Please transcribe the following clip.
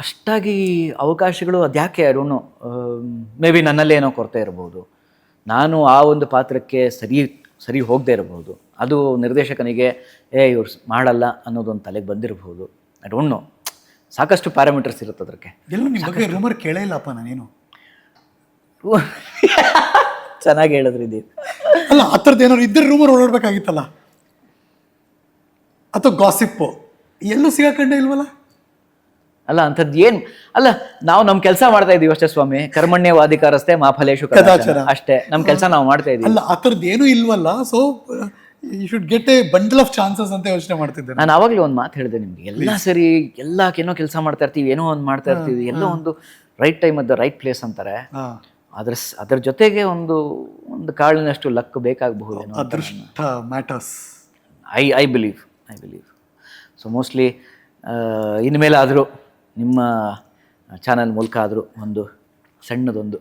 ಅಷ್ಟಾಗಿ ಅವಕಾಶಗಳು ಅದ್ಯಾಕೆ I don't know, maybe ನನ್ನಲ್ಲೇ ಏನೋ ಕೊರತೆ ಇರ್ಬೋದು, ನಾನು ಆ ಒಂದು ಪಾತ್ರಕ್ಕೆ ಸರಿ ಹೋಗದೆ ಇರಬಹುದು, ಅದು ನಿರ್ದೇಶಕನಿಗೆ ಇವ್ರು ಮಾಡಲ್ಲ ಅನ್ನೋದೊಂದು ತಲೆಗೆ ಬಂದಿರಬಹುದು, ಐ ಡೋಂಟ್ ನೋ. ಸಾಕಷ್ಟು ಪ್ಯಾರಾಮೀಟರ್ಸ್ ಇರುತ್ತೆ ಅದಕ್ಕೆ. ಎಲ್ಲೂ ನಿಮ್ಮ ಬಗ್ಗೆ ರೂಮರ್ ಕೇಳೇ ಇಲ್ಲಪ್ಪ ನಾನೇನು. ಚೆನ್ನಾಗಿ ಹೇಳಿದ್ರಿ ಇದು. ಅಲ್ಲ, ಆ ಥರದ್ದು ಏನಾದ್ರು ಇದ್ದರೆ ರೂಮರ್ ಓಡಾಡಬೇಕಾಗಿತ್ತಲ್ಲ, ಅಥವಾ ಗಾಸಿಪ್ಪು ಎಲ್ಲೂ ಸಿಗಾಕಂಡೇ ಇಲ್ವಲ್ಲ. ಅಲ್ಲ ಅಂಥದ್ದು ಏನು ಅಲ್ಲ, ನಾವು ನಮ್ಮ ಕೆಲಸ ಮಾಡ್ತಾ ಇದೀವಿ ಅಷ್ಟೇ ಸ್ವಾಮಿ. ಕರ್ಮಣ್ಯವಾಧಿಕಾರಸ್ಥೆ ಮಾಫಲೇಶು ಕದಾಚರ, ಅಷ್ಟೇ ನಮ್ಮ ಕೆಲಸ ನಾವು ಮಾಡ್ತಾ ಇದೀವಿ. ಅಲ್ಲ, ಆ ಥರದ್ದು ಏನೂ ಇಲ್ವಲ್ಲ. So you should get a bundle of chances ಅಂತ ಯೋಚನೆ ಮಾಡ್ತಿದ್ದೆ ನಾನು. ಆವಾಗಲೇ ಒಂದು ಮಾತು ಹೇಳಿದೆ ನಿಮ್ಗೆ, ಎಲ್ಲ ಸರಿ, ಏನೋ ಕೆಲಸ ಮಾಡ್ತಾ ಇರ್ತೀವಿ, ಏನೋ ಒಂದು ಮಾಡ್ತಾ ಇರ್ತೀವಿ, ಎಲ್ಲೋ ಒಂದು ರೈಟ್ ಟೈಮ್ ಅದ ರೈಟ್ ಪ್ಲೇಸ್ ಅಂತಾರೆ. ಅದ್ರ ಜೊತೆಗೆ ಒಂದು ಕಾಳಿನಷ್ಟು ಲಕ್ ಬೇಕಾಗಬಹುದು. ಅದೃಷ್ಟ matters. I believe. So mostly ಇನ್ಮೇಲಾದರೂ ನಿಮ್ಮ ಚಾನಲ್ ಮೂಲಕ ಆದರೂ ಒಂದು ಸಣ್ಣದೊಂದು